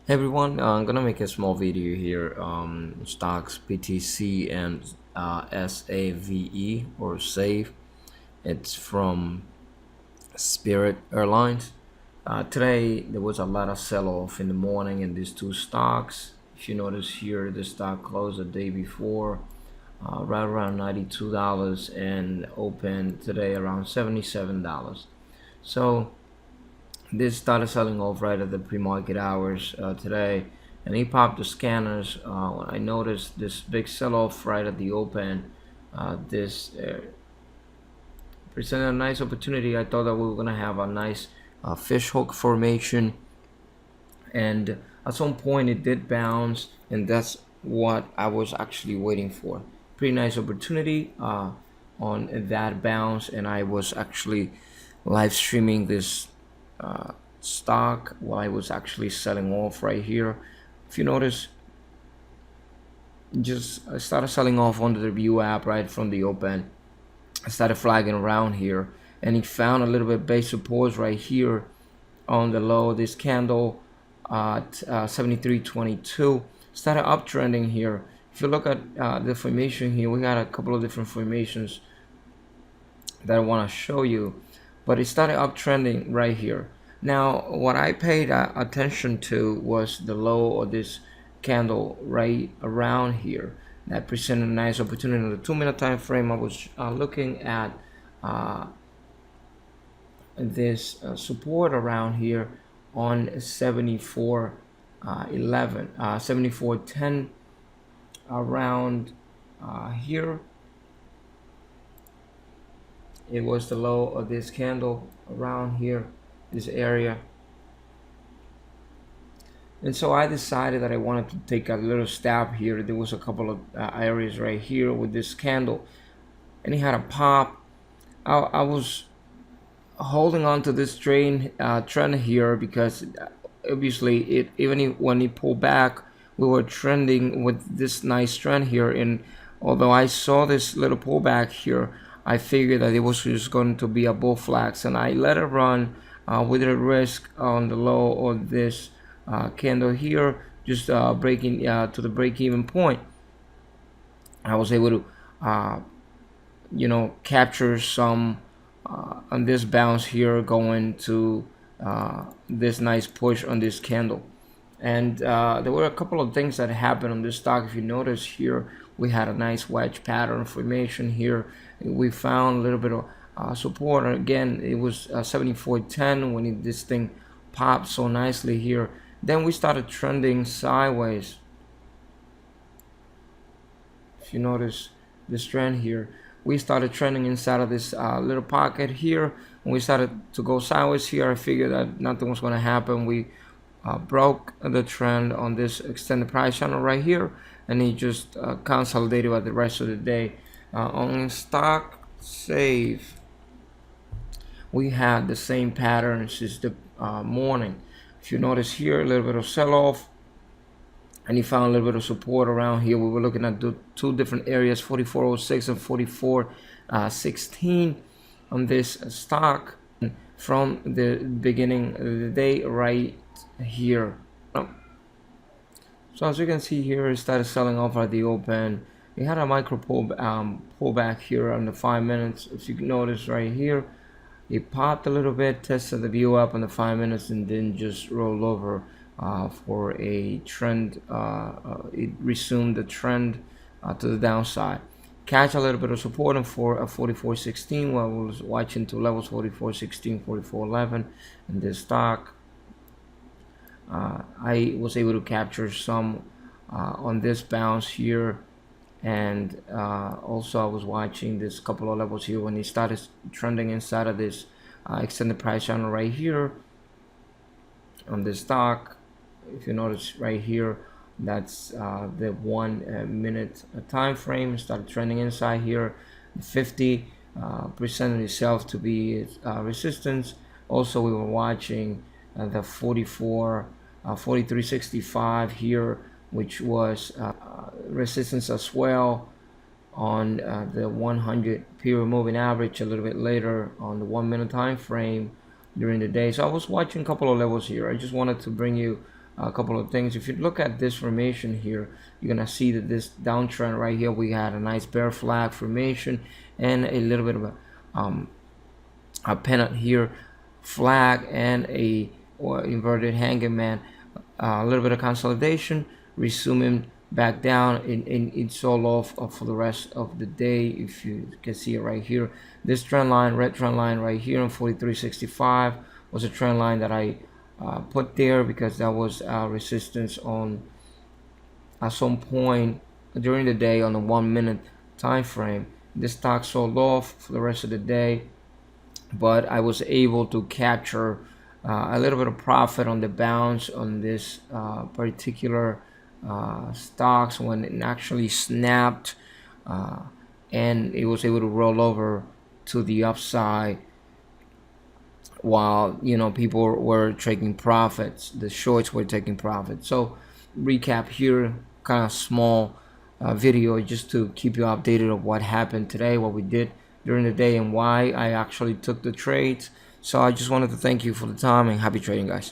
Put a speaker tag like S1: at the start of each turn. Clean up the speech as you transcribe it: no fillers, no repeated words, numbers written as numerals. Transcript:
S1: Hey everyone, I'm gonna make a small video here. Stocks PTC and SAVE or SAVE. It's from SPIRIT Airlines. Today there was a lot of sell-off in the morning in these two stocks. If you notice here, the stock closed the day before right around $92 and opened today around $77. So this started selling off right at the pre-market hours today, and he popped the scanners. When I noticed this big sell-off right at the open, this presented a nice opportunity. I thought that we were gonna have a nice fish hook formation, and at some point it did bounce, and that's what I was actually waiting for. Pretty nice opportunity on that bounce, and I was actually live streaming this stock while I was actually selling off right here. If you notice, I started selling off on the view app right from the open. I started flagging around here, and he found a little bit base support right here on the low. This candle at 73.22 started uptrending here. If you look at the formation here, we got a couple of different formations that I want to show you, but it started uptrending right here. Now what I paid attention to was the low of this candle right around here that presented a nice opportunity. In the 2-minute time frame, I was looking at this support around here on 74.11 74.10 around here. It was the low of this candle around here, this area. And so I decided that I wanted to take a little stab here. There was a couple of areas right here with this candle, and it had a pop. I was holding on to this trend here because obviously when it pulled back, we were trending with this nice trend here. And although I saw this little pullback here, I figured that it was just going to be a bull flags, and I let it run with a risk on the low of this candle here, just breaking to the break-even point. I was able to capture some on this bounce here, going to this nice push on this candle. And there were a couple of things that happened on this stock. If you notice here, we had a nice wedge pattern formation here. We found a little bit of support. Again, it was 74.10 when this thing popped so nicely here. Then we started trending sideways. If you notice this trend here, we started trending inside of this little pocket here. When we started to go sideways here, I figured that nothing was going to happen. We broke the trend on this extended price channel right here, and it just consolidated by the rest of the day. On stock save, we had the same pattern since the morning. If you notice here, a little bit of sell-off, and you found a little bit of support around here. We were looking at two different areas, 44.06 and 44.16 on this stock from the beginning of the day right here. So as you can see here, it started selling off at the open. We had a micro pullback here on the 5 minutes. If you notice right here, it popped a little bit, tested the view up on the 5 minutes, and then just rolled over for a trend. It resumed the trend to the downside. Catch a little bit of support for 44.16 while I was watching to levels 44.16, 44.11 in this stock. I was able to capture some on this bounce here, and also I was watching this couple of levels here when it started trending inside of this extended price channel right here on this stock. If you notice right here, that's the 1 minute time frame. Started trending inside here. 50 presented itself to be resistance. Also, we were watching the 43.65 here, which was resistance as well on the 100 period moving average a little bit later on the 1 minute time frame during the day. So I was watching a couple of levels here. I just wanted to bring you a couple of things. If you look at this formation here, you're gonna see that this downtrend right here, we had a nice bear flag formation and a little bit of a pennant here, flag, and a inverted hanging man, a little bit of consolidation, resuming back down, and it sold off for the rest of the day. If you can see it right here, this trend line, red trend line right here on 43.65 was a trend line that I put there because that was resistance on at some point during the day on the 1 minute time frame. This stock sold off for the rest of the day, but I was able to capture a little bit of profit on the bounce on this particular stocks when it actually snapped, and it was able to roll over to the upside while people were taking profits. The shorts were taking profits. So recap here, kind of small video just to keep you updated of what happened today, what we did during the day, and why I actually took the trades. So I just wanted to thank you for the time, and happy trading, guys.